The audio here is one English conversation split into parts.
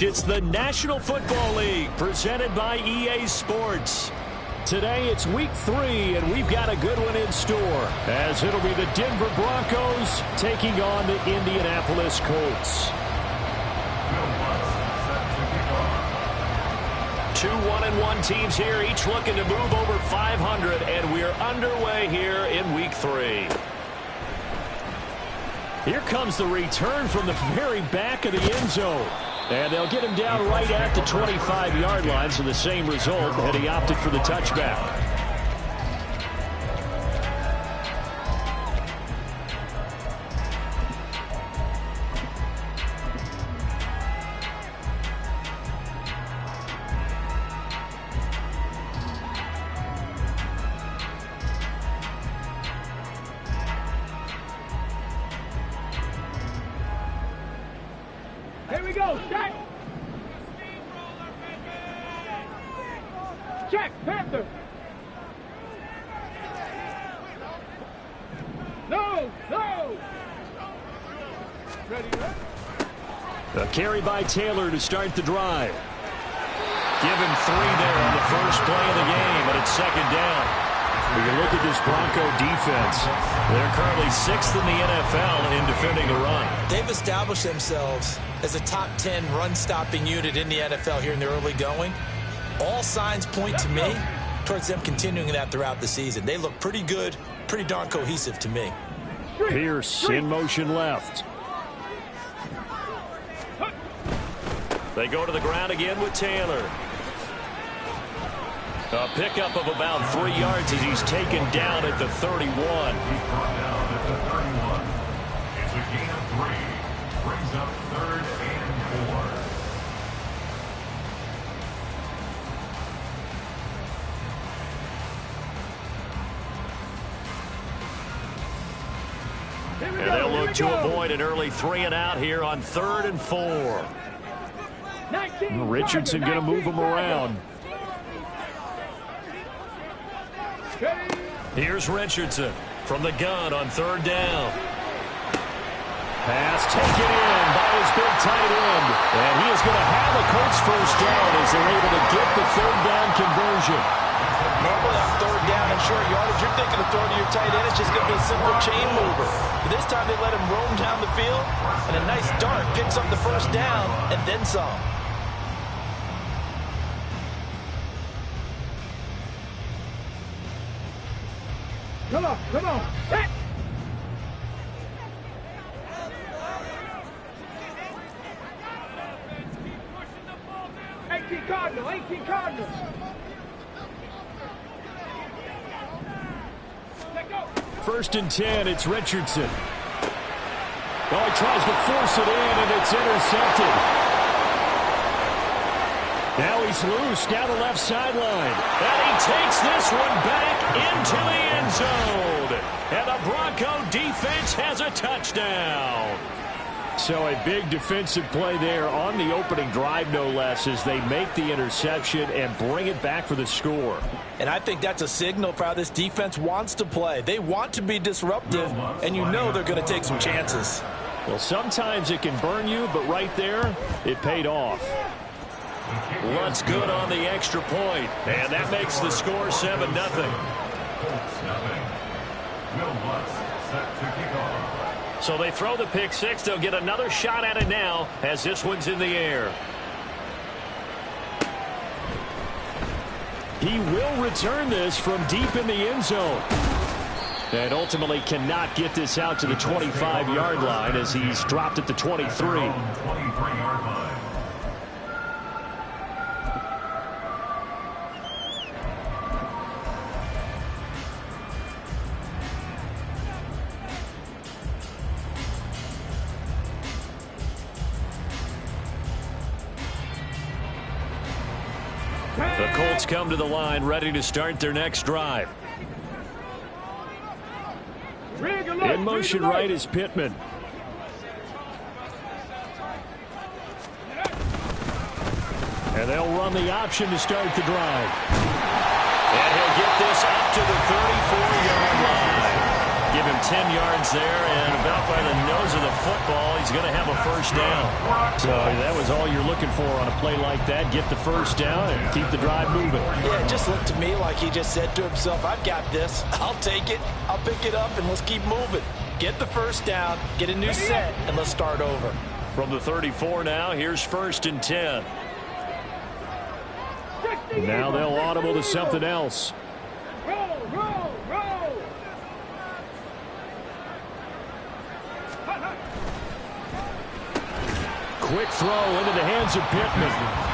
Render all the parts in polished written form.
It's the National Football League presented by EA Sports. Today it's week 3, and we've got a good one in store, as it'll be the Denver Broncos taking on the Indianapolis Colts. 2 1-1 teams here, each looking to move over 500, and we're underway here in week 3. Here comes the return from the very back of the end zone. And they'll get him down right at the 25-yard line, so the same result, and he opted for the touchback. Here we go, check! Check, Panther! No! Ready, A carry by Taylor to start the drive. Give him 3 there on the first play of the game, and it's second down. When you look at this Bronco defense, they're currently 6th in the NFL in defending the run. They've established themselves as a top 10 run-stopping unit in the NFL here in the early going. All signs point to me towards them continuing that throughout the season. They look pretty good, pretty darn cohesive to me. Pierce in motion left. They go to the ground again with Taylor. A pickup of about 3 yards as he's taken down at the 31. He's brought down at the 31. It's a gain of 3. Brings up 3rd and 4. And they'll look to avoid an early 3-and-out here on 3rd and 4. Richardson going to move him around. Here's Richardson from the gun on 3rd down. Pass taken in by his big tight end. And he is going to have a Colts first down as they're able to get the 3rd down conversion. Normally on 3rd down and short yardage, you're thinking of throwing to your tight end. It's just going to be a simple chain mover. But this time they let him roam down the field, and a nice dart picks up the first down and then some. Come on! Hit! 18 Cardinals! First and 10, it's Richardson. Oh, he tries to force it in, and it's intercepted. Now he's loose down the left sideline. And he takes this one back into the end zone. And the Bronco defense has a touchdown. So a big defensive play there on the opening drive, no less, as they make the interception and bring it back for the score. And I think that's a signal for how this defense wants to play. They want to be disruptive, and you know they're going to take some chances. Well, sometimes it can burn you, but right there, it paid off. Luntz good on the extra point, and that makes the score 7-0. So they throw the pick six. They'll get another shot at it now as this one's in the air. He will return this from deep in the end zone. And ultimately cannot get this out to the 25-yard line as he's dropped at the 23. The Colts come to the line ready to start their next drive. In motion right is Pittman. And they'll run the option to start the drive. And he'll get this up to the 34-yard line. give him 10 yards there, and about by the nose of the football, he's going to have a first down. So that was all you're looking for on a play like that. Get the first down and keep the drive moving. Yeah, it just looked to me like he just said to himself, I've got this. I'll take it. I'll pick it up, and let's keep moving. Get the first down, get a new set, and let's start over. From the 34 now, here's 1st and 10. Now they'll audible to something else. Roll, roll, roll. Quick throw into the hands of Pittman.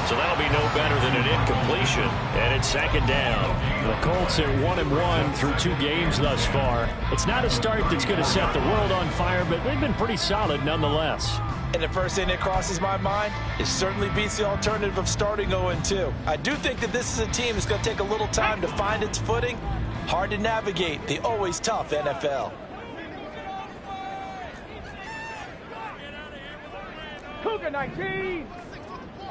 So that'll be no better than an incompletion, and it's 2nd down. The Colts are 1-1 through 2 games thus far. It's not a start that's going to set the world on fire, but they've been pretty solid nonetheless. And the first thing that crosses my mind, it certainly beats the alternative of starting 0-2. I do think that this is a team that's going to take a little time to find its footing. Hard to navigate the always tough NFL. Cougar 19.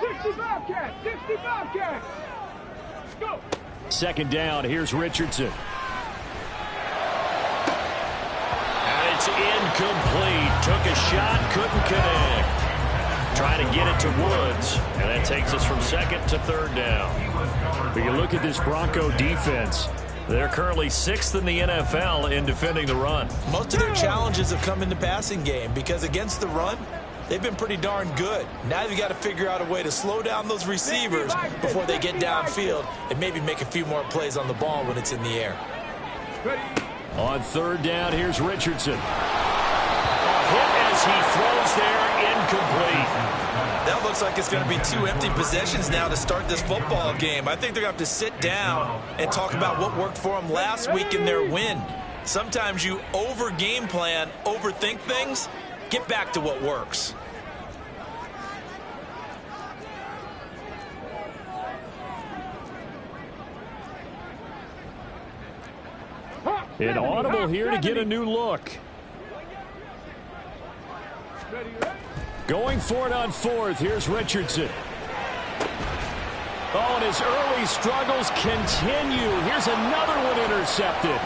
60 Bobcats. 60 Bobcats. Go. 2nd down. Here's Richardson. And it's incomplete. Took a shot, couldn't connect. Trying to get it to Woods. And that takes us from 2nd to 3rd down. But you look at this Bronco defense. They're currently 6th in the NFL in defending the run. Most of their challenges have come in the passing game because against the run, they've been pretty darn good. Now you've got to figure out a way to slow down those receivers before they get downfield and maybe make a few more plays on the ball when it's in the air. On 3rd down, here's Richardson. Hit as he throws there, incomplete. That looks like it's going to be 2 empty possessions now to start this football game. I think they're going to have to sit down and talk about what worked for them last week in their win. Sometimes you over-game plan, overthink things. Get back to what works. An audible here to get a new look. Going for it on 4th. Here's Richardson. Oh, and his early struggles continue. Here's another one intercepted.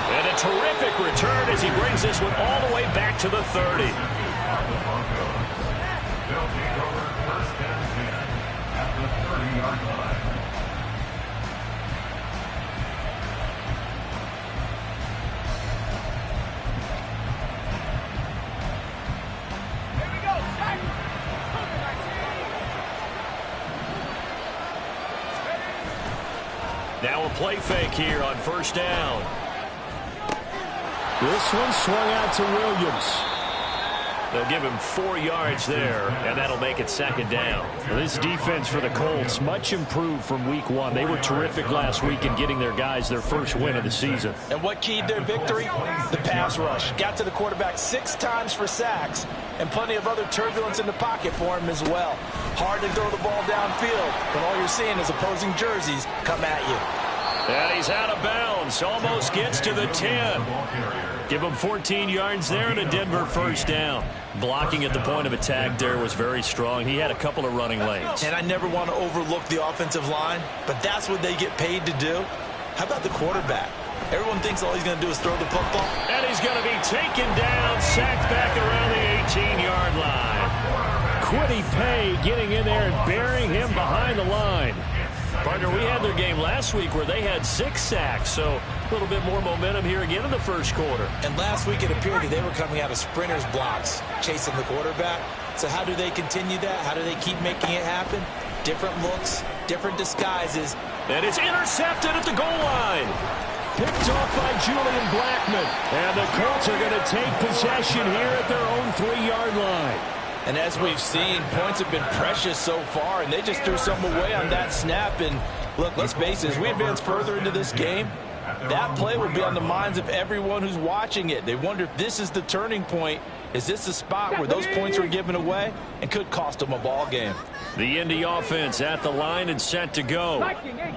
And a terrific return as he brings this one all the way back to the 30. They'll take over 1st and 10 at the 30-yard line. Here we go. Sack. Now a play fake here on 1st down. This one swung out to Williams. They'll give him 4 yards there, and that'll make it 2nd down. Well, this defense for the Colts, much improved from week 1. They were terrific last week in getting their guys their first win of the season. And what keyed their victory? The pass rush. Got to the quarterback 6 times for sacks, and plenty of other turbulence in the pocket for him as well. Hard to throw the ball downfield, but all you're seeing is opposing jerseys come at you. And he's out of bounds. Almost gets to the 10. Give him 14 yards there and a Denver first down. Blocking at the point of attack there was very strong. He had a couple of running lanes. And I never want to overlook the offensive line, but that's what they get paid to do. How about the quarterback? Everyone thinks all he's going to do is throw the football. And he's going to be taken down, sacked back around the 18-yard line. Quiddy Pay getting in there and burying him behind the line. Partner, we had their game last week where they had 6 sacks, so a little bit more momentum here again in the first quarter. And last week it appeared that they were coming out of sprinters blocks, chasing the quarterback. So how do they continue that? How do they keep making it happen? Different looks, different disguises. And it's intercepted at the goal line. Picked off by Julian Blackmon. And the Colts are going to take possession here at their own 3-yard line. And as we've seen, points have been precious so far, and they just threw some away on that snap. And look, let's face it, as we advance further into this game, that play will be on the minds of everyone who's watching it. They wonder if this is the turning point. Is this the spot where those points are given away and could cost them a ball game? The Indy offense at the line and set to go.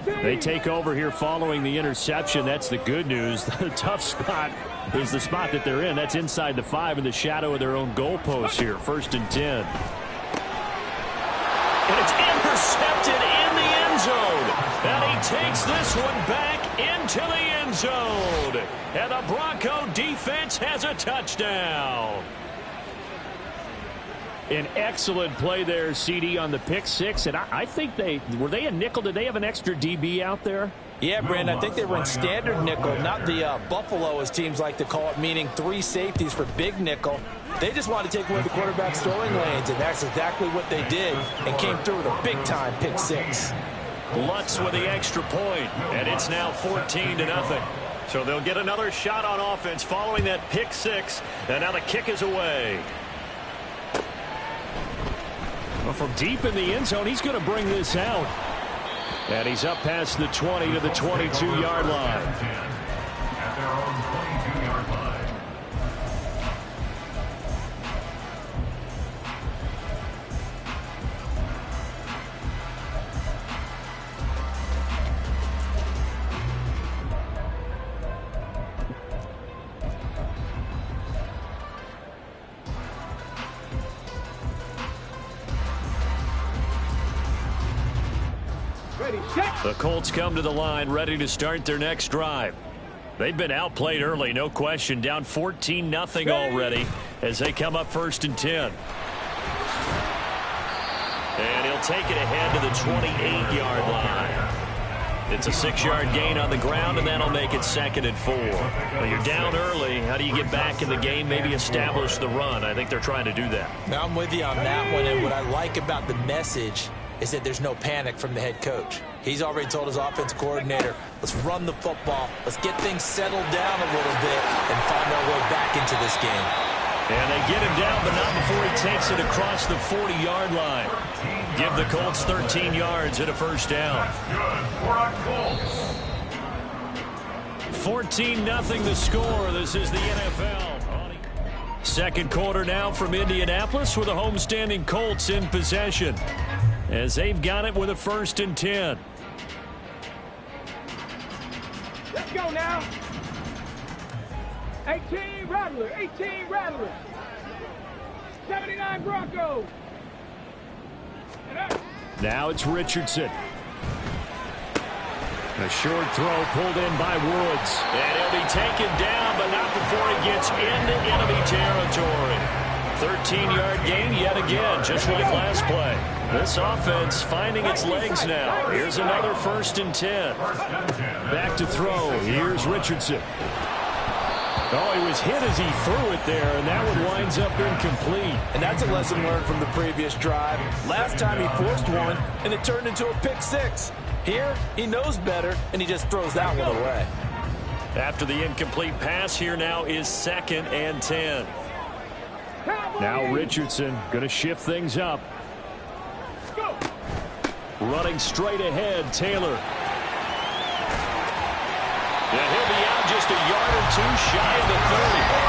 They take over here following the interception. That's the good news. The tough spot is the spot that they're in. That's inside the 5 in the shadow of their own goalpost here. 1st and 10. And it's intercepted in the end zone. And he takes this one back into the end zone. And the Bronco defense has a touchdown. An excellent play there, CD, on the pick six. And I think were they a nickel? Did they have an extra DB out there? Yeah, Brandon, I think they were in standard nickel, not the Buffalo, as teams like to call it, meaning 3 safeties for big nickel. They just wanted to take away the quarterback's throwing lanes, and that's exactly what they did, and came through with a big-time pick six. Lutz with the extra point, and it's now 14-0. So they'll get another shot on offense following that pick six, and now the kick is away. Well, from deep in the end zone, he's going to bring this out. And he's up past the 20 to the 22-yard line. At their own 22-yard line. Ready, set. The Colts come to the line, ready to start their next drive. They've been outplayed early, no question. Down 14-0 already as they come up 1st and 10. And he'll take it ahead to the 28-yard line. It's a 6-yard gain on the ground, and that'll make it 2nd and 4. Well, you're down early. How do you get back in the game, maybe establish the run? I think they're trying to do that. Now, I'm with you on that one, and what I like about the message is that there's no panic from the head coach. He's already told his offensive coordinator, let's run the football, let's get things settled down a little bit and find our way back into this game. And they get him down, but not before he takes it across the 40-yard line. Give the Colts 13 yards and a first down. Good for our Colts. 14-0 the score. This is the NFL. Second quarter now from Indianapolis with the homestanding Colts in possession, as they've got it with a 1st and 10. Let's go now. 18 Rattler, 18 Rattler. 79 Broncos. Now it's Richardson. A short throw pulled in by Woods. And he'll be taken down, but not before he gets into enemy territory. 13-yard gain yet again, just like last play. This offense finding its legs now. Here's another 1st and 10. Back to throw. Here's Richardson. Oh, he was hit as he threw it there, and that one winds up incomplete. And that's a lesson learned from the previous drive. Last time he forced one, and it turned into a pick six. Here, he knows better, and he just throws that one away. After the incomplete pass, here now is 2nd and 10. Now Richardson going to shift things up. Running straight ahead, Taylor. Yeah, he'll be out just a yard or two shy of the 30.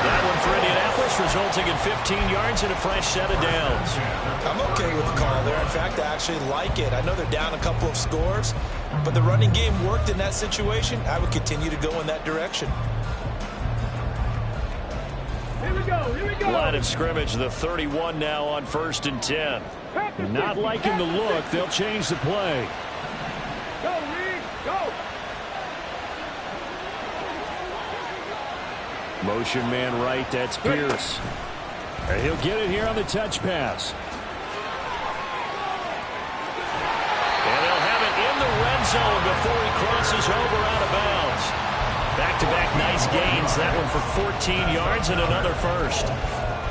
That one for Indianapolis, resulting in 15 yards and a fresh set of downs. I'm okay with the call there. In fact, I actually like it. I know they're down a couple of scores, but the running game worked in that situation. I would continue to go in that direction. Here we go, here we go. Line of scrimmage, the 31 now on 1st and 10. Not liking the look. They'll change the play. Go, Reed, go. Motion man right, that's Pierce. And he'll get it here on the touch pass. And they'll have it in the red zone before he crosses over out of bounds. Back-to-back nice gains. That one for 14 yards and another first.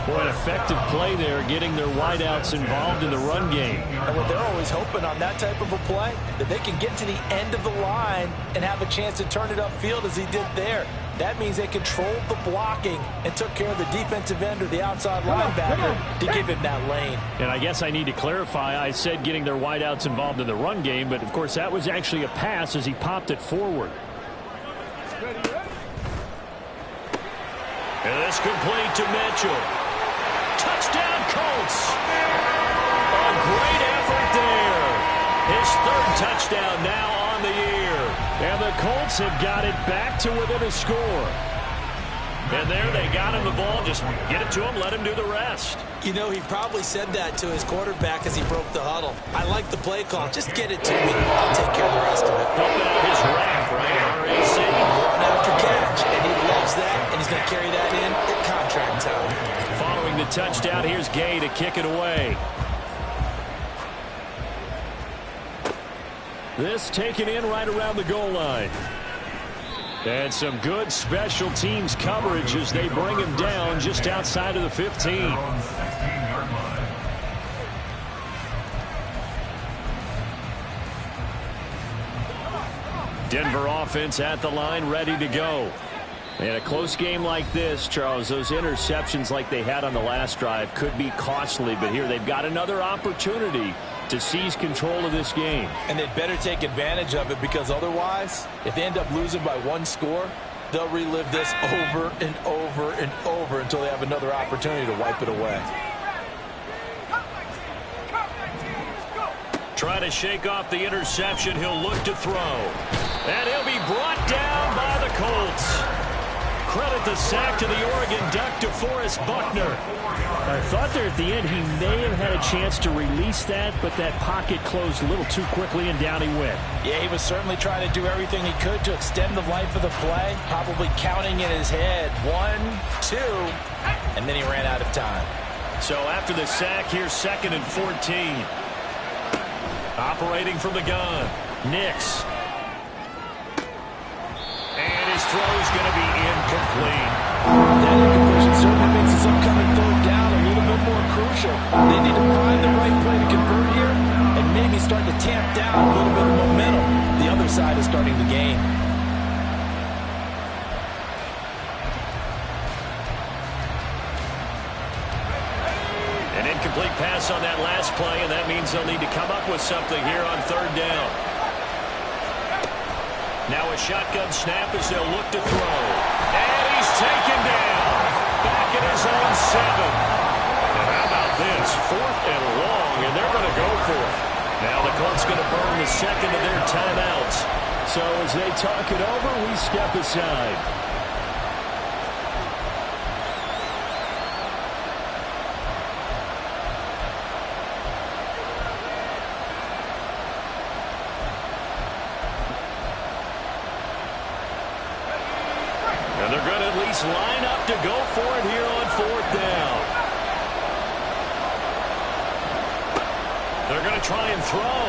Boy, an effective play there, getting their wideouts involved in the run game. And what they're always hoping on that type of a play, that they can get to the end of the line and have a chance to turn it upfield as he did there. That means they controlled the blocking and took care of the defensive end or the outside linebacker to give him that lane. And I guess I need to clarify, I said getting their wideouts involved in the run game, but of course that was actually a pass as he popped it forward. And this complete to Mitchell. Touchdown, Colts. A great effort there. His 3rd touchdown now on the year. And the Colts have got it back to within a score. And there they got him the ball. Just get it to him, let him do the rest. You know, he probably said that to his quarterback as he broke the huddle. I like the play call. Just get it to me. I'll take care of the rest of it. Helping out his rack, right? RAC. Run after catch, and he loves that, and he's going to carry that in at contract time. Following the touchdown, here's Gay to kick it away. This taken in right around the goal line. And some good special teams coverage as they bring him down just outside of the 15. Denver offense at the line, ready to go. In a close game like this, Charles, those interceptions like they had on the last drive could be costly. But here they've got another opportunity to seize control of this game. And they'd better take advantage of it, because otherwise, if they end up losing by one score, they'll relive this over and over and over until they have another opportunity to wipe it away. Try to shake off the interception. He'll look to throw. And he'll be brought down by the Colts. Credit the sack to the Oregon Duck, DeForest Buckner. I thought there at the end he may have had a chance to release that, but that pocket closed a little too quickly, and down he went. Yeah, he was certainly trying to do everything he could to extend the life of the play, probably counting in his head 1, 2, and then he ran out of time. So after the sack, here's 2nd and 14. Operating from the gun, Nix. And his throw is going to be incomplete. That incompletion certainly makes this upcoming third down a little bit more crucial. They need to find the right play to convert here and maybe start to tamp down a little bit of momentum. The other side is starting the game. An incomplete pass on that last play, and that means they'll need to come up with something here on 3rd down. Now a shotgun snap as they'll look to throw. And he's taken down. Back at his own 7. And how about this? 4th and long, and they're going to go for it. Now the Colts going to burn the second of their timeouts. So as they talk it over, we step aside. And they're going to at least line up to go for it here on 4th down. They're going to try and throw.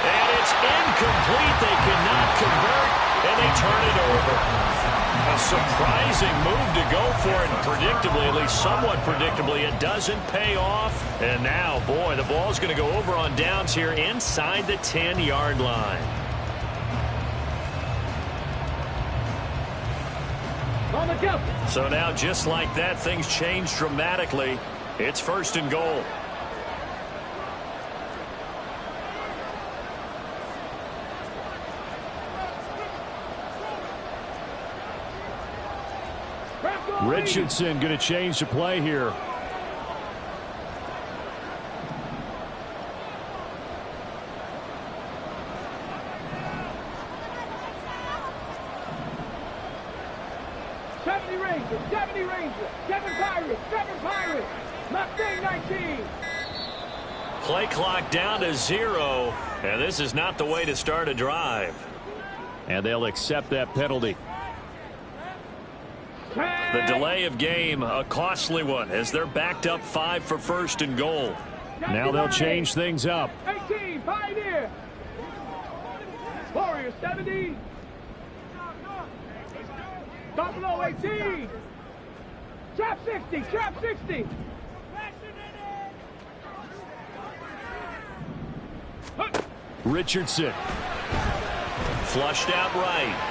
And it's incomplete. They cannot convert, and they turn it over. A surprising move to go for it, and predictably, at least somewhat predictably, it doesn't pay off. And now, boy, the ball's going to go over on downs here inside the 10-yard line. So now, just like that, things change dramatically. It's 1st and goal. Richardson going to change the play here. Play clock down to 0, and this is not the way to start a drive. And they'll accept that penalty. The delay of game, a costly one, as they're backed up 5 for 1st and goal. Now they'll change things up. 18, Pioneer. Warrior 70. Buffalo 18. Trap 60, trap 60. Richardson. Flushed out right.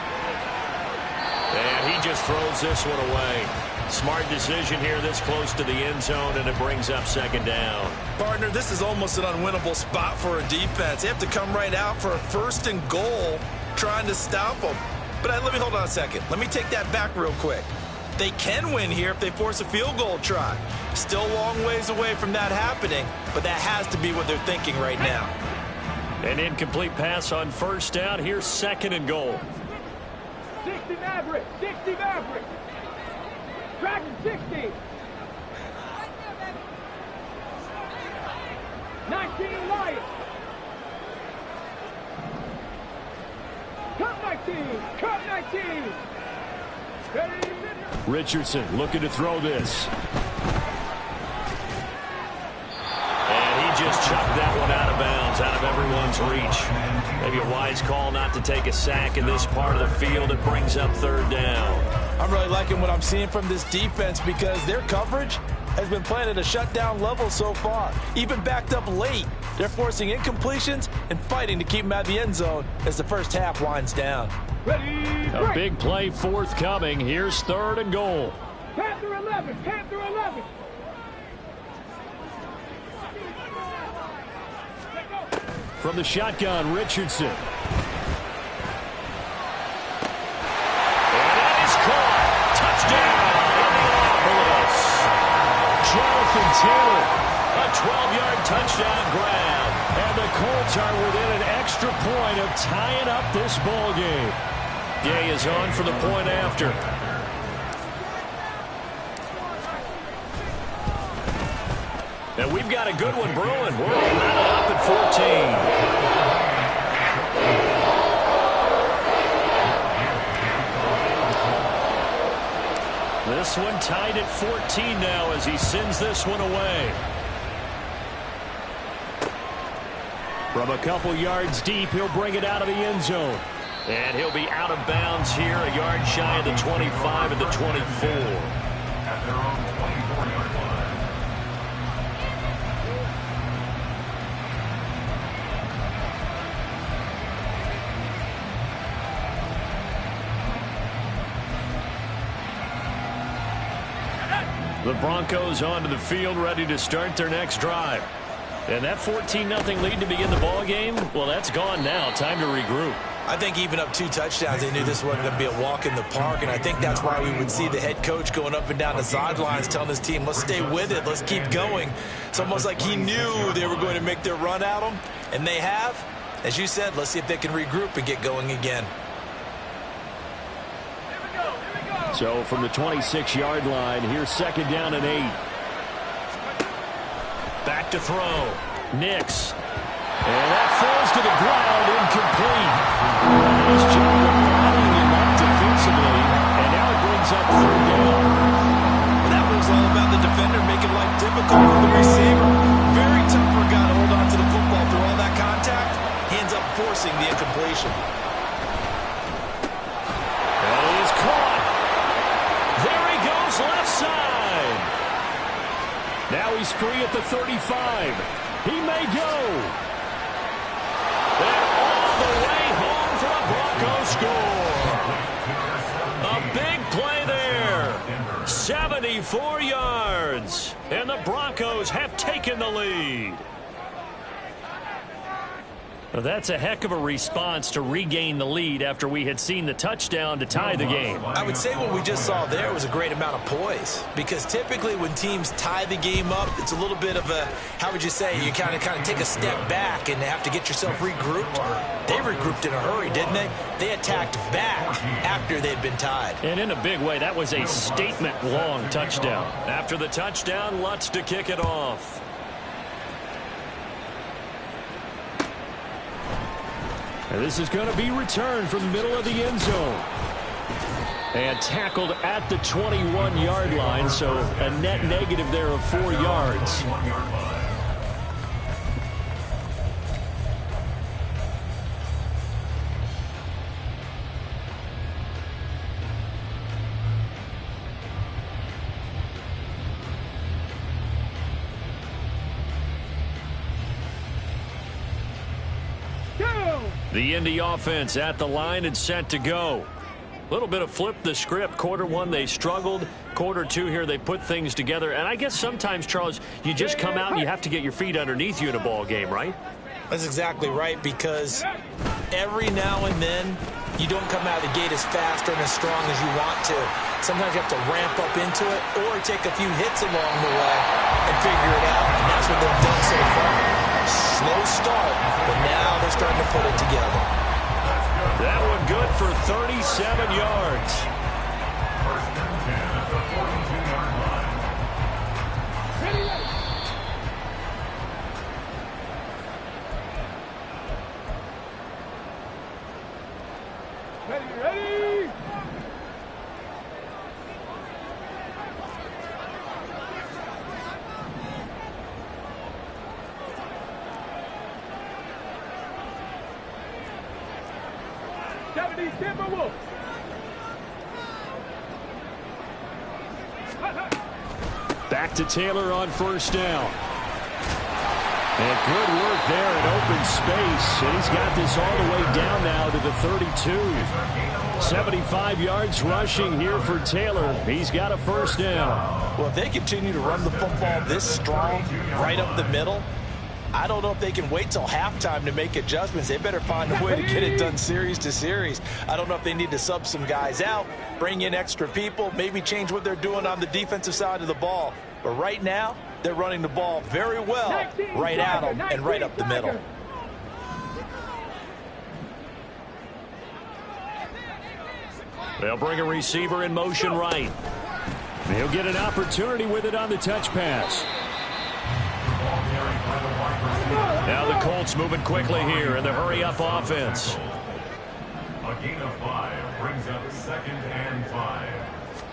And he just throws this one away. Smart decision here this close to the end zone, and it brings up 2nd down. Partner, this is almost an unwinnable spot for a defense. They have to come right out for a 1st and goal trying to stop them. But let me hold on a second. Let me take that back real quick. They can win here if they force a field goal try. Still a long ways away from that happening, but that has to be what they're thinking right now. An incomplete pass on 1st down. Here's 2nd and goal. 60 Maverick. 60 Maverick. Dragon 60. 19 Lion. Cut 19. Cut 19. Ready. Richardson looking to throw this. Just chucked that one out of bounds, out of everyone's reach. Maybe a wise call not to take a sack in this part of the field. It brings up third down. I'm really liking what I'm seeing from this defense because their coverage has been playing at a shutdown level so far. Even backed up late, they're forcing incompletions and fighting to keep them out of the end zone as the first half winds down. Ready. A big play forthcoming. Here's 3rd and goal. Panther 11. Panther 11. From the shotgun, Richardson. And that is caught. Touchdown, Indianapolis. Jonathan Taylor. A 12-yard touchdown grab. And the Colts are within an extra point of tying up this ball game. Day is on for the point after. And we've got a good one brewing. We're all up at 14. This one tied at 14 now as he sends this one away. From a couple yards deep, he'll bring it out of the end zone. And he'll be out of bounds here, a yard shy of the 25 and the 24. At their own 24-yard line. The Broncos onto the field, ready to start their next drive. And that 14-0 lead to begin the ball game, well, that's gone now. Time to regroup. I think even up 2 touchdowns, they knew this wasn't going to be a walk in the park, and I think that's why we would see the head coach going up and down the sidelines telling his team, let's stay with it, let's keep going. It's almost like he knew they were going to make their run at him, and they have. As you said, let's see if they can regroup and get going again. So from the 26-yard line, here's 2nd down and 8. Back to throw. Nix. And that falls to the ground, incomplete. Nice job of bottling him up defensively, and now it brings up 3rd down. That was all about the defender making life difficult for the receiver. Very tough for a guy to hold on to the football through all that contact. He ends up forcing the incompletion. And he is caught. There he goes, left side. Now he's free at the 35. He may go. They're all the way home for a Broncos score. A big play there. 74 yards. And the Broncos have taken the lead. Well, that's a heck of a response to regain the lead after we had seen the touchdown to tie the game. I would say what we just saw there was a great amount of poise, because typically when teams tie the game up, it's a little bit of a, how would you say, you kind of take a step back and have to get yourself regrouped. They regrouped in a hurry, didn't they? They attacked back after they'd been tied. And in a big way, that was a statement-long touchdown. After the touchdown, Lutz to kick it off. And this is going to be returned from the middle of the end zone. And tackled at the 21-yard line, so a net negative there of 4 yards. The Indy offense at the line and set to go. A little bit of flip the script. Quarter 1, they struggled. Quarter 2 here, they put things together. And I guess sometimes, Charles, you just come out and you have to get your feet underneath you in a ball game, right? That's exactly right, because every now and then you don't come out of the gate as fast or as strong as you want to. Sometimes you have to ramp up into it or take a few hits along the way and figure it out. And that's what they've done so far. Slow start, but now they're starting to put it together. That one good for 37 yards. First and 10 at the 42-yard line. Ready, ready. Ready, ready. Deputy Timberwolves. Back to Taylor on first down. And good work there in open space. And he's got this all the way down now to the 32. 75 yards rushing here for Taylor. He's got a first down. Well, if they continue to run the football this strong, right up the middle, I don't know if they can wait till halftime to make adjustments. They better find a way to get it done series to series. I don't know if they need to sub some guys out, bring in extra people, maybe change what they're doing on the defensive side of the ball. But right now, they're running the ball very well right at them and right up the middle. They'll bring a receiver in motion right. He'll get an opportunity with it on the touch pass. Now the Colts moving quickly here in the hurry-up offense. A gain of 5 brings up 2nd and 5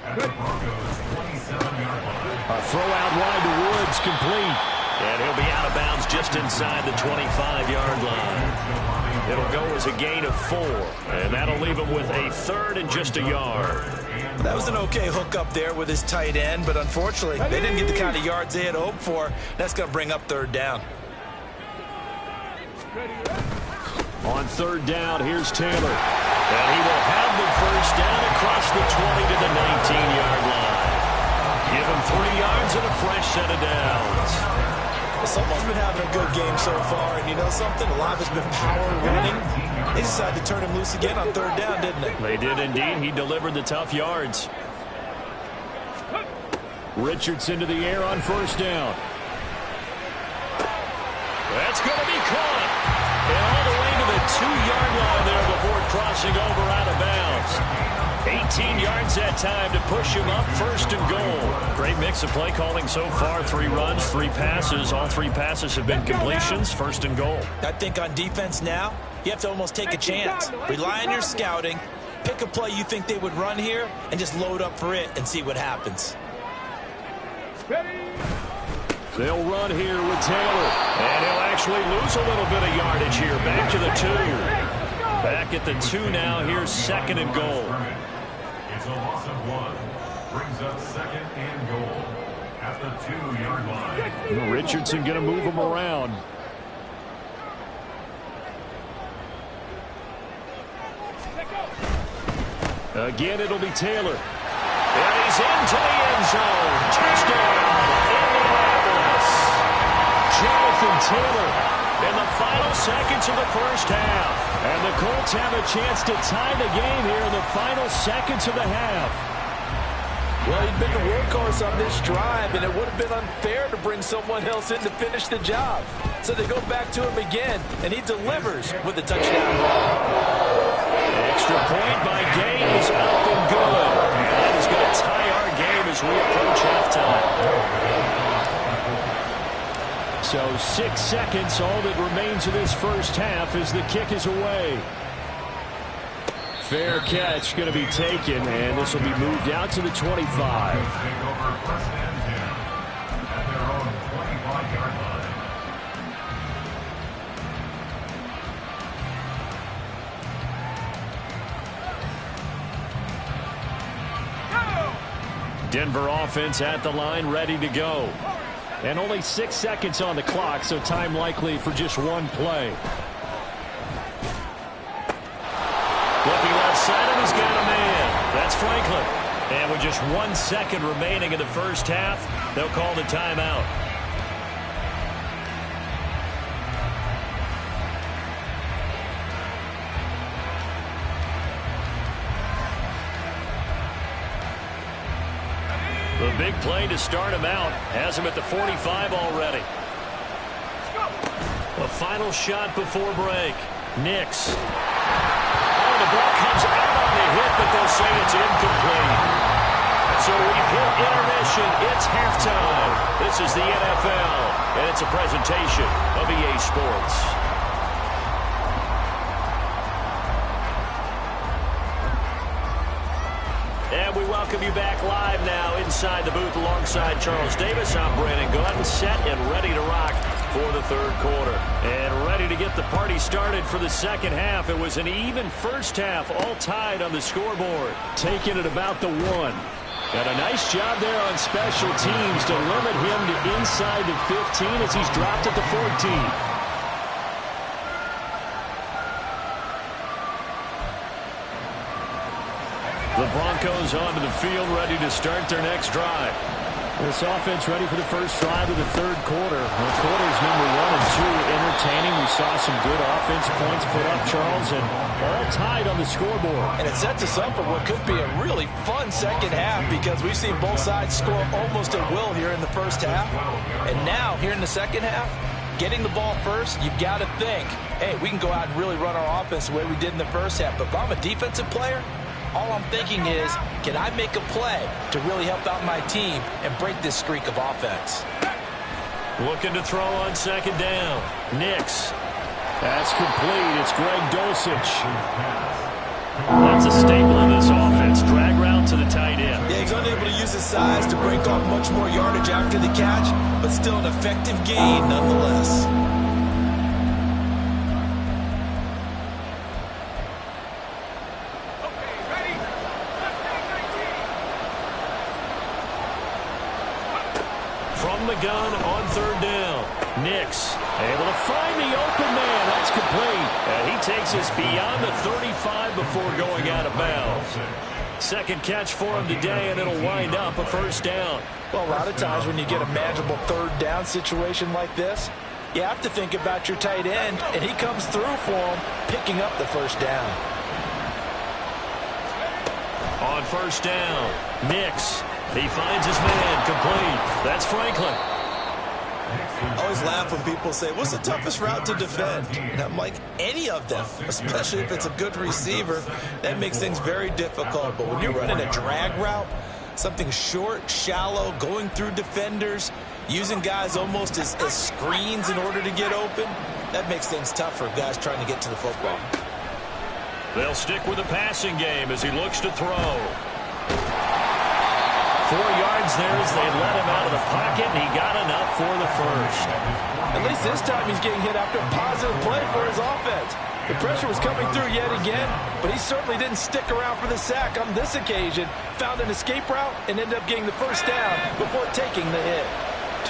at the Broncos' 27-yard line. A throw out wide to Woods, complete. And he'll be out of bounds just inside the 25-yard line. It'll go as a gain of 4, and that'll leave him with a 3rd and just a yard. That was an okay hook up there with his tight end, but unfortunately, they didn't get the kind of yards they had hoped for. That's going to bring up 3rd down. On 3rd down, here's Taylor. And he will have the first down across the 20 to the 19-yard line. Give him 3 yards and a fresh set of downs. Someone's been having a good game so far, and you know something? A lot has been power running. They decided to turn him loose again on 3rd down, didn't they? They did indeed. He delivered the tough yards. Richardson to the air on first down. That's going to be caught. And all the way to the 2-yard line there before crossing over out of bounds. 18 yards that time to push him up, 1st and goal. Great mix of play calling so far. 3 runs, 3 passes. All 3 passes have been completions, 1st and goal. I think on defense now, you have to almost take a chance. Rely on your scouting. Pick a play you think they would run here and just load up for it and see what happens. They'll run here with Taylor. And he'll actually lose a little bit of yardage here. Back to the 2. Back at the 2 now. Here's 2nd and goal. It's a loss of 1. Brings up 2nd and goal at the 2-yard line. Richardson going to move him around. Again, it'll be Taylor. And he's into the end zone. Touchdown, Indianapolis. Jonathan Taylor in the final seconds of the first half. And the Colts have a chance to tie the game here in the final seconds of the half. Well, he'd been the workhorse on this drive, and it would have been unfair to bring someone else in to finish the job. So they go back to him again, and he delivers with a touchdown ball. Extra point by Gay is up and good. And that is going to tie our game as we approach halftime. So 6 seconds, all that remains of this first half as the kick is away. Fair catch going to be taken, and this will be moved out to the 25. Take over 1st and 10 at their own 25-yard line. Denver offense at the line, ready to go. And only 6 seconds on the clock, so time likely for just one play. Looking left side, and he's got a man. That's Franklin. And with just 1 second remaining in the first half, they'll call the timeout. The big play to start him out has him at the 45 already. A final shot before break. Nix. the ball comes out on the hit, but they'll say it's incomplete. So we've hit intermission. It's halftime. This is the NFL, and it's a presentation of EA Sports. And we welcome you back live now inside the booth alongside Charles Davis. I'm Brandon Gordon, set and ready to rock for the third quarter. And ready to get the party started for the second half. It was an even first half, all tied on the scoreboard. Taking it about the 1. And a nice job there on special teams to limit him to inside the 15 as he's dropped at the 14. The Broncos onto the field, ready to start their next drive. This offense ready for the first drive of the third quarter. Well, quarters number 1 and 2 entertaining. We saw some good offense points put up, Charles, and all tied on the scoreboard. And it sets us up for what could be a really fun second half because we've seen both sides score almost at will here in the first half. And now, here in the second half, getting the ball first, you've got to think, hey, we can go out and really run our offense the way we did in the first half. But if I'm a defensive player, all I'm thinking is, can I make a play to really help out my team and break this streak of offense? Looking to throw on second down. Nix. That's complete. It's Greg Dulcich. That's a staple of this offense. Drag route to the tight end. Yeah, he's unable to use his size to break off much more yardage after the catch, but still an effective gain nonetheless. From the gun on third down. Nix able to find the open man. That's complete. And he takes us beyond the 35 before going out of bounds. Second catch for him today, and it'll wind up a first down. Well, a lot of times when you get a manageable third down situation like this, you have to think about your tight end, and he comes through for him, picking up the first down. On first down, Nix. He finds his man, complete. That's Franklin. I always laugh when people say, what's the toughest route to defend? And I'm like, any of them, especially if it's a good receiver, that makes things very difficult. But when you're running a drag route, something short, shallow, going through defenders, using guys almost as screens in order to get open, that makes things tough for guys trying to get to the football. They'll stick with the passing game as he looks to throw. 4 yards there as they let him out of the pocket, and he got enough for the first. At least this time he's getting hit after a positive play for his offense. The pressure was coming through yet again, but he certainly didn't stick around for the sack on this occasion. Found an escape route and ended up getting the first down before taking the hit.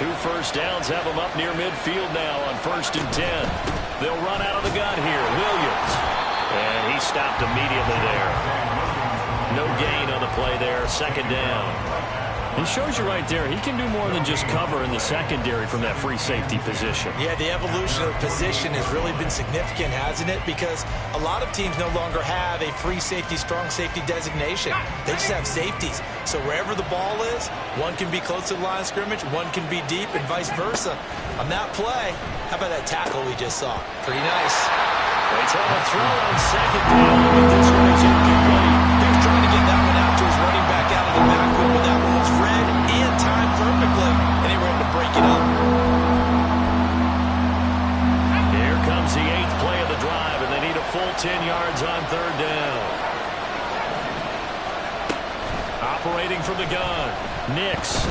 2 first downs have him up near midfield now on 1st and 10. They'll run out of the gun here. Williams. And he stopped immediately there. No gain on the play there. Second down. He shows you right there, he can do more than just cover in the secondary from that free safety position. Yeah, the evolution of position has really been significant, hasn't it? Because a lot of teams no longer have a free safety, strong safety designation. They just have safeties. So wherever the ball is, one can be close to the line of scrimmage, one can be deep, and vice versa. On that play, how about that tackle we just saw? Pretty nice. They try to throw on second down, but this one is incomplete. He was trying to get that one out to his running back out of the backfield, but that one was read and timed perfectly, and they were able to break it up. Here comes the 8th play of the drive, and they need a full 10 yards on third down. Operating from the gun, Nix.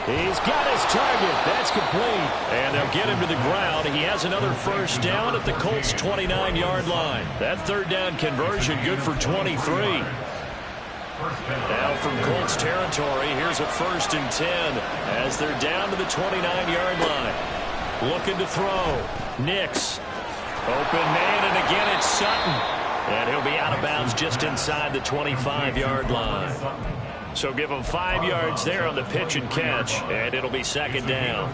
He's got his target. That's complete. And they'll get him to the ground. He has another first down at the Colts' 29-yard line. That third down conversion good for 23. Now from Colts territory, here's a 1st and 10 as they're down to the 29-yard line. Looking to throw. Nix. Open man, and again it's Sutton. And he'll be out of bounds just inside the 25-yard line. So give him 5 yards there on the pitch and catch, and it'll be second down.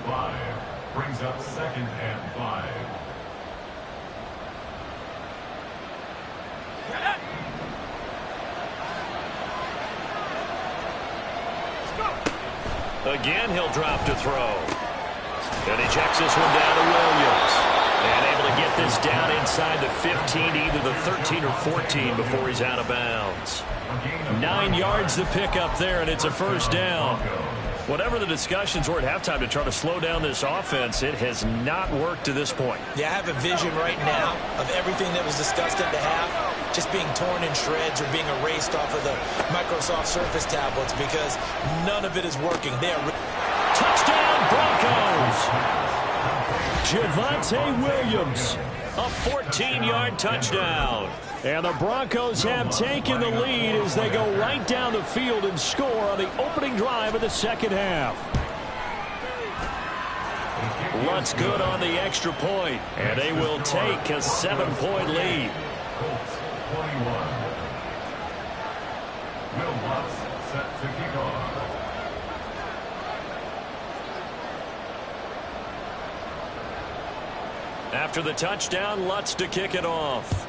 Brings up 2nd and 5. Again, he'll drop to throw. And he checks this one down to Williams. And able to to get this down inside the 15, either the 13 or 14 before he's out of bounds. 9 yards to pick up there, and it's a first down. Whatever the discussions were at halftime to try to slow down this offense, it has not worked to this point. Yeah, I have a vision right now of everything that was discussed at the half just being torn in shreds or being erased off of the Microsoft Surface tablets because none of it is working. They are... Touchdown, Broncos! Javonte Williams, a 14-yard touchdown. And the Broncos have taken the lead as they go right down the field and score on the opening drive of the second half. Lutz good on the extra point, and they will take a 7-point lead. Colts 21. Will Lutz set to kick off. After the touchdown, Lutz to kick it off.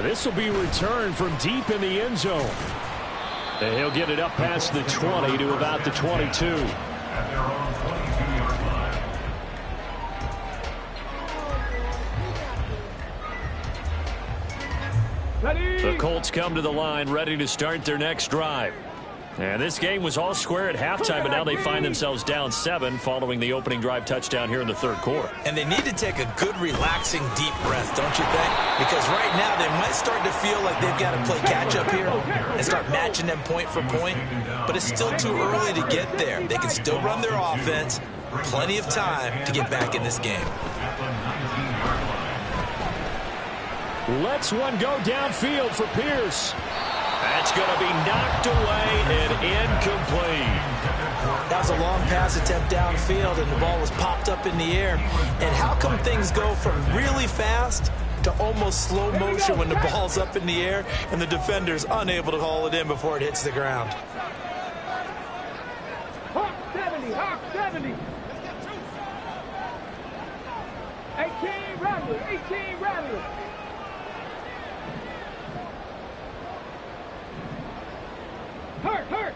This will be returned from deep in the end zone. And he'll get it up past the 20 to about the 22. At their own 22-yard line. The Colts come to the line ready to start their next drive. And this game was all square at halftime, but now they find themselves down 7 following the opening drive touchdown here in the third quarter. And they need to take a good, relaxing, deep breath, don't you think? Because right now they might start to feel like they've got to play catch-up here and start matching them point for point. But it's still too early to get there. They can still run their offense. Plenty of time to get back in this game. Let's one go downfield for Pierce. That's going to be knocked away and incomplete. That was a long pass attempt downfield, and the ball was popped up in the air. And how come things go from really fast to almost slow motion when the ball's up in the air and the defender's unable to haul it in before it hits the ground? Hawk 70, Hawk 70. 18 Rattler, 18 Rattler. Hurt.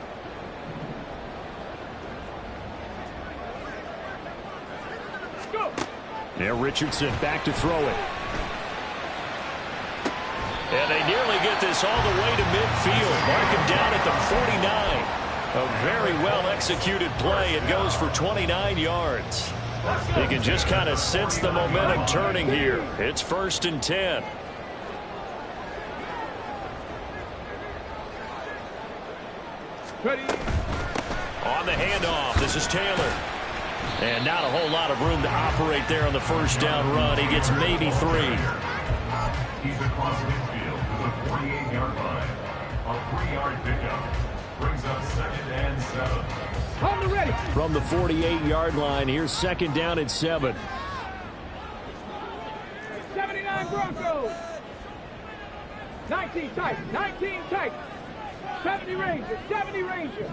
Go. Now Richardson back to throw it. And they nearly get this all the way to midfield. Mark him down at the 49. A very well-executed play. It goes for 29 yards. You can just kind of sense the momentum turning here. It's 1st and 10. Ready. On the handoff, this is Taylor. And not a whole lot of room to operate there on the first down run. He gets maybe 3. He's across midfield to the 48-yard line. A 3-yard pickup brings up 2nd and 7. On the ready. From the 48-yard line, here's 2nd down and 7. 79 Broncos. 19 tight. 19 tight. 70 Ranger. 70 Ranger.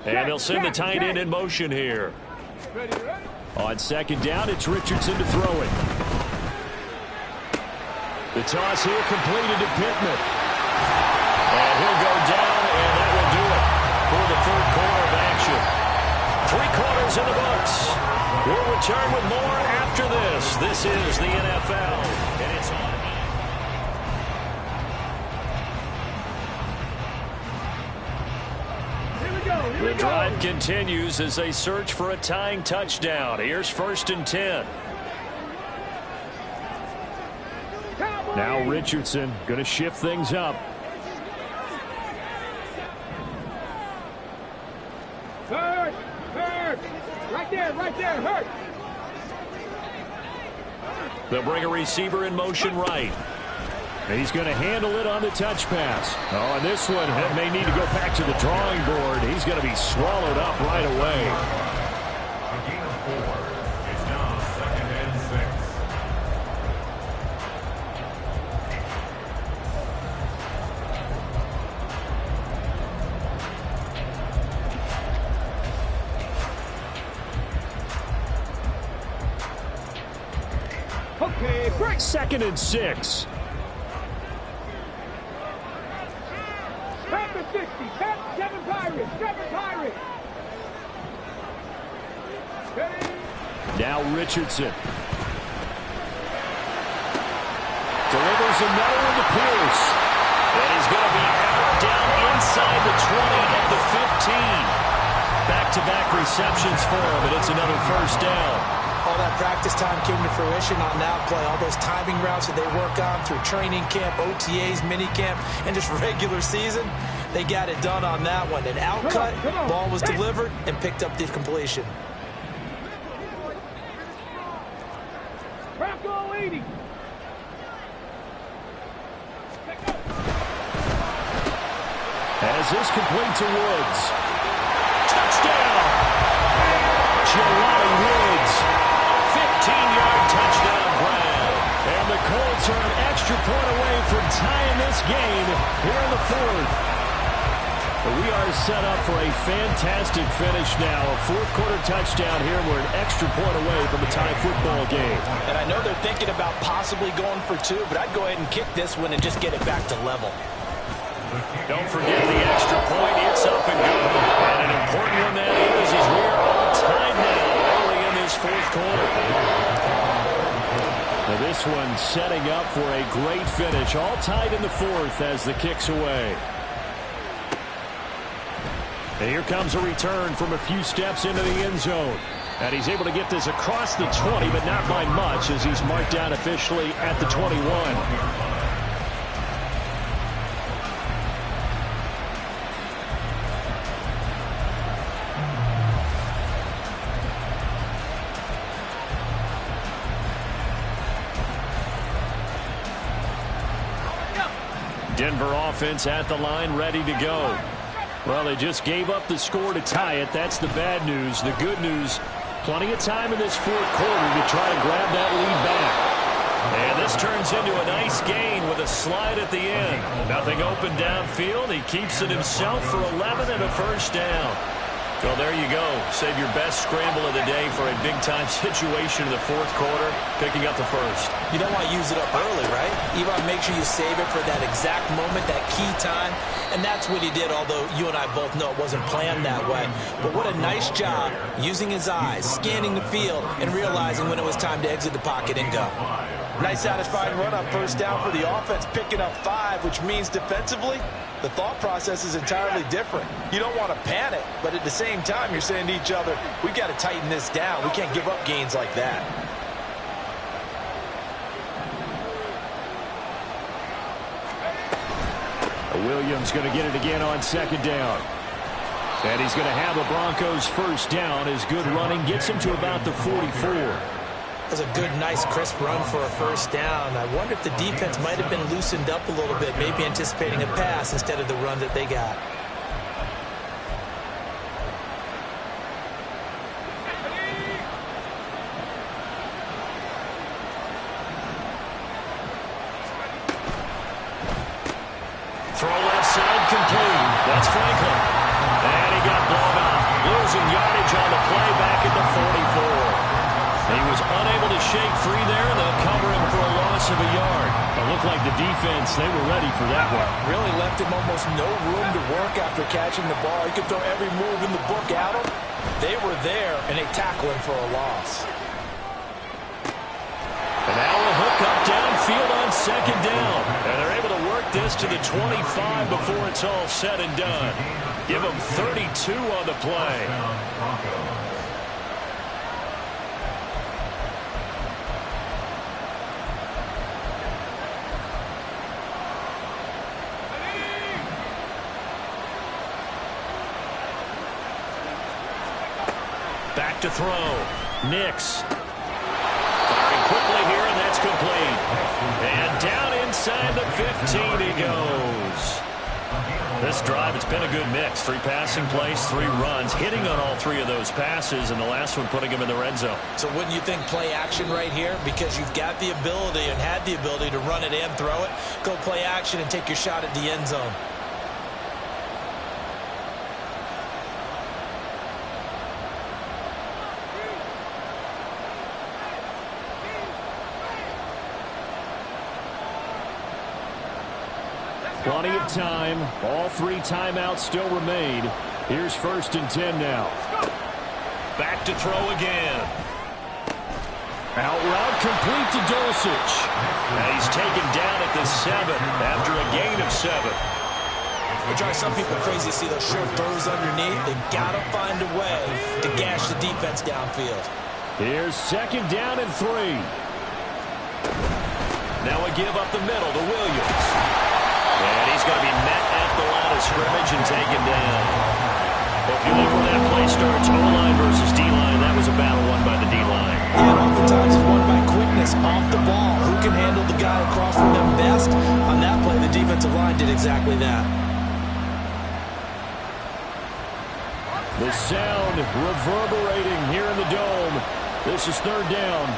And they'll send the tight end in motion here. Ready. On 2nd down, it's Richardson to throw it. The toss here completed to Pittman. And he'll go down, and that will do it for the third quarter of action. 3 quarters in the books. We'll return with more after this. This is the NFL, and it's on. The drive continues as they search for a tying touchdown. Here's 1st and 10. Now Richardson going to shift things up. Hurt. Right there, hurt. They'll bring a receiver in motion right. He's going to handle it on the touch pass. Oh, and this one may need to go back to the drawing board. He's going to be swallowed up right away. A gain of 4. It's now 2nd and 6. Okay, break. 2nd and 6. Panther 60, 7 Pirates, 7 Pirates. Now Richardson. Delivers another one to Pierce. And he's going to be out down inside the 20 of the 15. Back-to-back receptions for him, and it's another first down. All that practice time came to fruition on that play. All those timing routes that they work on through training camp, OTAs, minicamp, and just regular season, they got it done on that one. An outcut, ball was delivered, and picked up the completion. Bronco 80. As this complete to Woods. Touchdown! Jelani Woods. 15-yard touchdown grab. And the Colts are an extra point away from tying this game here in the fourth. We are set up for a fantastic finish now. A fourth-quarter touchdown here. We're an extra point away from a tie football game. And I know they're thinking about possibly going for two, but I'd go ahead and kick this one and just get it back to level. Don't forget the extra point. It's up and good. And an important one that is we are all tied now early in this fourth quarter. Now this one setting up for a great finish. All tied in the fourth as the kick's away. And here comes a return from a few steps into the end zone. And he's able to get this across the 20, but not by much as he's marked down officially at the 21. Denver offense at the line, ready to go. Well, they just gave up the score to tie it. That's the bad news. The good news, plenty of time in this fourth quarter to try to grab that lead back. And this turns into a nice gain with a slide at the end. Nothing open downfield. He keeps it himself for 11 and a first down. Well, there you go. Save your best scramble of the day for a big-time situation in the fourth quarter, picking up the first. You don't want to use it up early, right? You want to make sure you save it for that exact moment, that key time. And that's what he did, although you and I both know it wasn't planned that way. But what a nice job using his eyes, scanning the field, and realizing when it was time to exit the pocket and go. Nice satisfying run on first down for the offense, picking up 5, which means defensively, the thought process is entirely different. You don't want to panic, but at the same time, you're saying to each other, we've got to tighten this down. We can't give up gains like that. Williams going to get it again on second down. And he's going to have the Broncos first down as good running gets him to about the 44. That was a good, nice, crisp run for a first down. I wonder if the defense might have been loosened up a little bit, maybe anticipating a pass instead of the run that they got. Throw left side complete. That's Franklin. And he got blown up. Losing yardage on the play back at the 44. He was unable to shake free there, and they'll cover him for a loss of a yard. It looked like the defense, they were ready for that one. Really left him almost no room to work after catching the ball. He could throw every move in the book at him. They were there, and they tackle him for a loss. And now a hook up downfield on second down. And they're able to work this to the 25 before it's all said and done. Give them 32 on the play. Back to throw. Nix. Firing quickly here, and that's complete. And down inside the 15 he goes. This drive, it's been a good mix. 3 passing plays, 3 runs, hitting on all 3 of those passes, and the last one putting him in the red zone. So wouldn't you think play action right here? Because you've got the ability and had the ability to run it and throw it. Go play action and take your shot at the end zone. Plenty of time. All 3 timeouts still remain. Here's 1st and 10 now. Back to throw again. Out route complete to Dulcich. And he's taken down at the 7 after a gain of 7. It drives some people crazy to see those short throws underneath. They've got to find a way to gash the defense downfield. Here's 2nd down and 3. Now a give up the middle to Williams. And he's going to be met at the line of scrimmage and taken down. If you look where that play starts, O-line versus D-line, that was a battle won by the D-line. And oftentimes it's won by quickness off the ball. Who can handle the guy across from them best? On that play, the defensive line did exactly that. The sound reverberating here in the dome. This is 3rd down.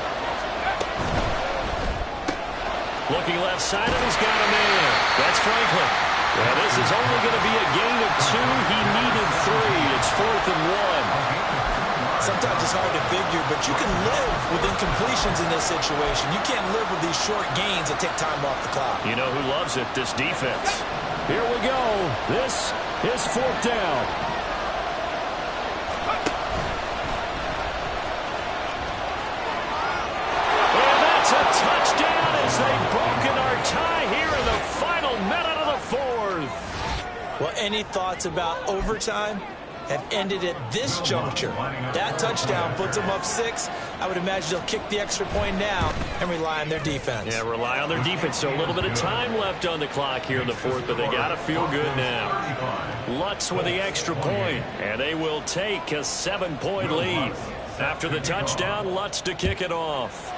Looking left side, and he's got a man. That's Franklin. Well, this is only going to be a gain of 2. He needed 3. It's 4th and 1. Sometimes it's hard to figure, but you can live with incompletions in this situation. You can't live with these short gains that take time off the clock. You know who loves it? This defense. Here we go. This is 4th down. And that's a touchdown as they've broken our tie here in the final minute of the 4th. Well, any thoughts about overtime have ended at this juncture? That touchdown puts them up 6. I would imagine they'll kick the extra point now and rely on their defense. Yeah, rely on their defense. So a little bit of time left on the clock here in the 4th, but they got to feel good now. Lutz with the extra point, and they will take a 7-point lead. After the touchdown, Lutz to kick it off.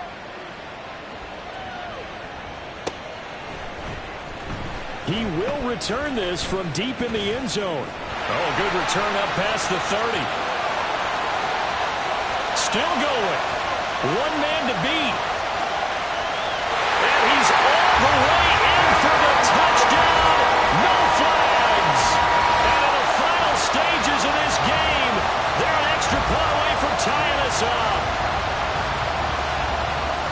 He will return this from deep in the end zone. Oh, good return up past the 30. Still going. One man to beat. And he's all the way in for the touchdown. No flags. And in the final stages of this game, they're an extra point away from tying us up.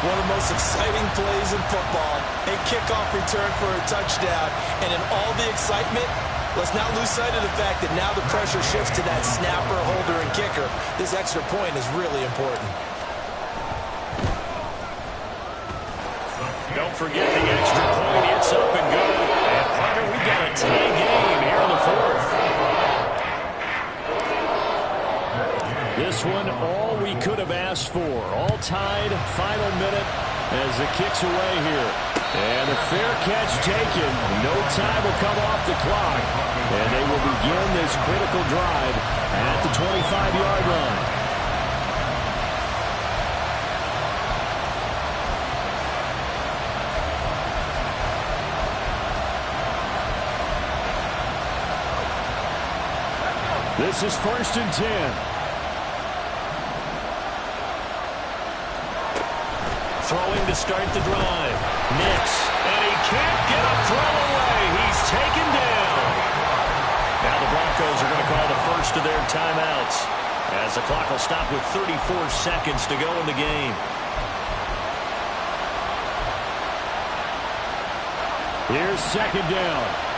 One of the most exciting plays in football. A kickoff return for a touchdown. And in all the excitement, let's not lose sight of the fact that now the pressure shifts to that snapper, holder, and kicker. This extra point is really important. Don't forget the extra point. It's up and good. And Hunter, we got a tie game here in the 4th. This one, all we could have asked for. All tied, final minute as it kicks away here. And a fair catch taken. No time will come off the clock. And they will begin this critical drive at the 25-yard line. This is 1st and 10. Throwing to start the drive. Nix. And he can't get a throw away. He's taken down. Now the Broncos are going to call the first of their timeouts as the clock will stop with 34 seconds to go in the game. Here's 2nd down.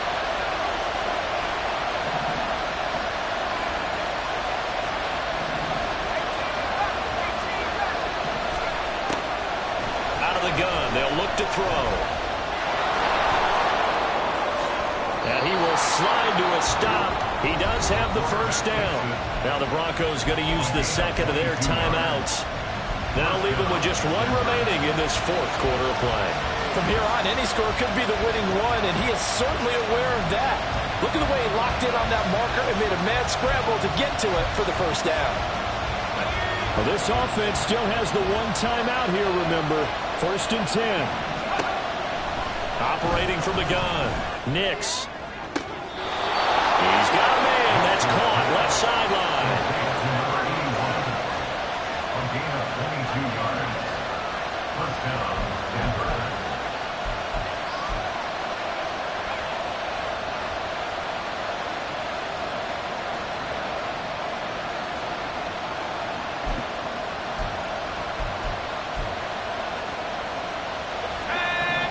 Gun. They'll look to throw. And he will slide to a stop. He does have the first down. Now the Broncos going to use the second of their timeouts. That'll leave them with just one remaining in this 4th quarter of play. From here on, any score could be the winning one, and he is certainly aware of that. Look at the way he locked in on that marker and made a mad scramble to get to it for the first down. Well, this offense still has the one timeout here, remember. 1st and 10. Operating from the gun. Nix. He's got a man. That's caught. Left sideline. A gain of 22 yards. First down, Denver.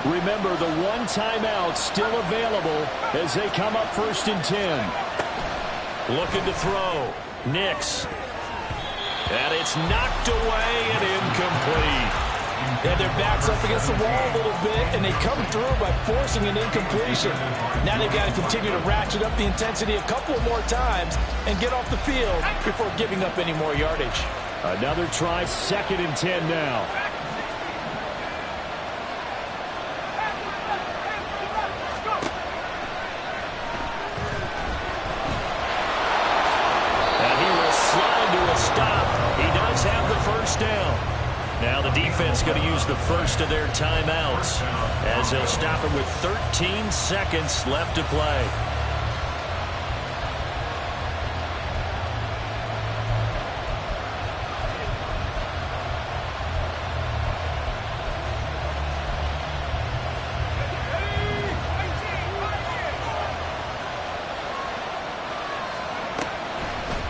Remember, the one timeout still available as they come up 1st and 10. Looking to throw. Nix. And it's knocked away and incomplete. And their back's up against the wall a little bit, and they come through by forcing an incompletion. Now they've got to continue to ratchet up the intensity a couple more times and get off the field before giving up any more yardage. Another try, 2nd and 10 now. And he will slide to a stop. He does have the first down. Now the defense going to use the first of their timeouts as they'll stop it with 13 seconds left to play.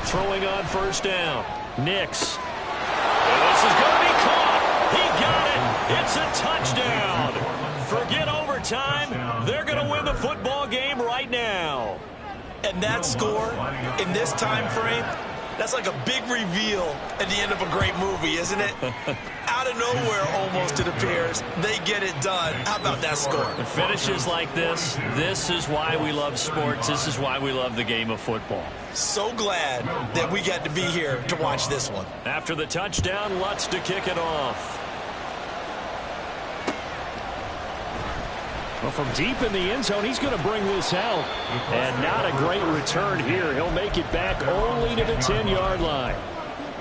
Throwing on first down. Nix. This is going to be caught. He got it. It's a touchdown. Forget overtime. They're going to win the football game right now. And that score in this time frame, that's like a big reveal at the end of a great movie, isn't it? Out of nowhere, almost, it appears, they get it done. How about that score? Finishes like this is why we love sports. This is why we love the game of football. So glad that we got to be here to watch this one. After the touchdown, Lutz to kick it off. Well, from deep in the end zone, he's going to bring this out. And not a great return here. He'll make it back only to the 10-yard line.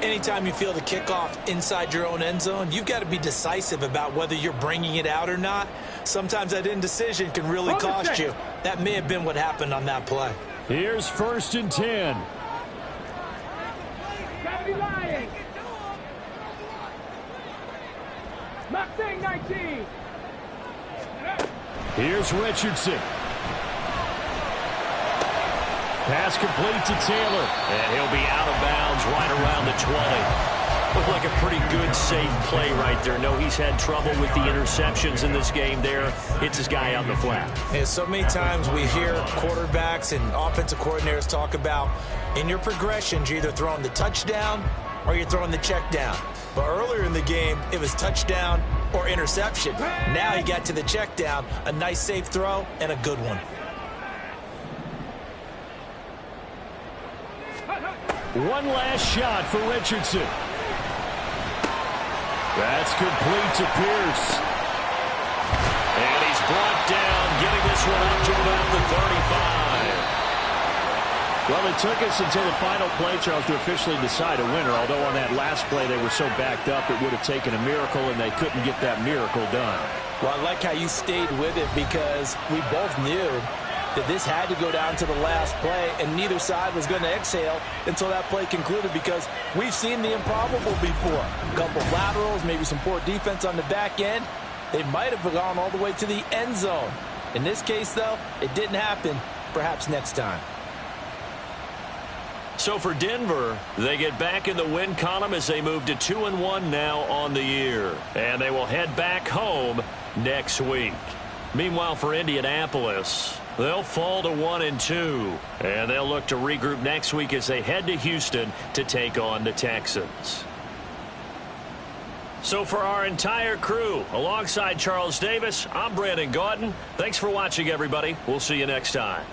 Anytime you feel the kickoff inside your own end zone, you've got to be decisive about whether you're bringing it out or not. Sometimes that indecision can really cost you. That may have been what happened on that play. Here's 1st and 10. Mustang 19. Here's Richardson. Pass complete to Taylor. And he'll be out of bounds right around the 20. Looked like a pretty good, safe play right there. No, he's had trouble with the interceptions in this game there. Hits his guy out in the flat. And so many times we hear quarterbacks and offensive coordinators talk about in your progressions, you're either throwing the touchdown or you're throwing the check down. But earlier in the game, it was touchdown or interception. Now he got to the check down, a nice safe throw, and a good one. One last shot for Richardson. That's complete to Pierce. And he's brought down, getting this one up to about the 35. Well, it took us until the final play, Charles, to officially decide a winner. Although on that last play they were so backed up, it would have taken a miracle, and they couldn't get that miracle done. Well, I like how you stayed with it because we both knew that this had to go down to the last play, and neither side was going to exhale until that play concluded because we've seen the improbable before. A couple of laterals, maybe some poor defense on the back end. They might have gone all the way to the end zone. In this case, though, it didn't happen. Perhaps next time. So for Denver, they get back in the win column as they move to 2-1 now on the year. And they will head back home next week. Meanwhile, for Indianapolis, they'll fall to 1-2. And they'll look to regroup next week as they head to Houston to take on the Texans. So for our entire crew, alongside Charles Davis, I'm Brandon Gaudin. Thanks for watching, everybody. We'll see you next time.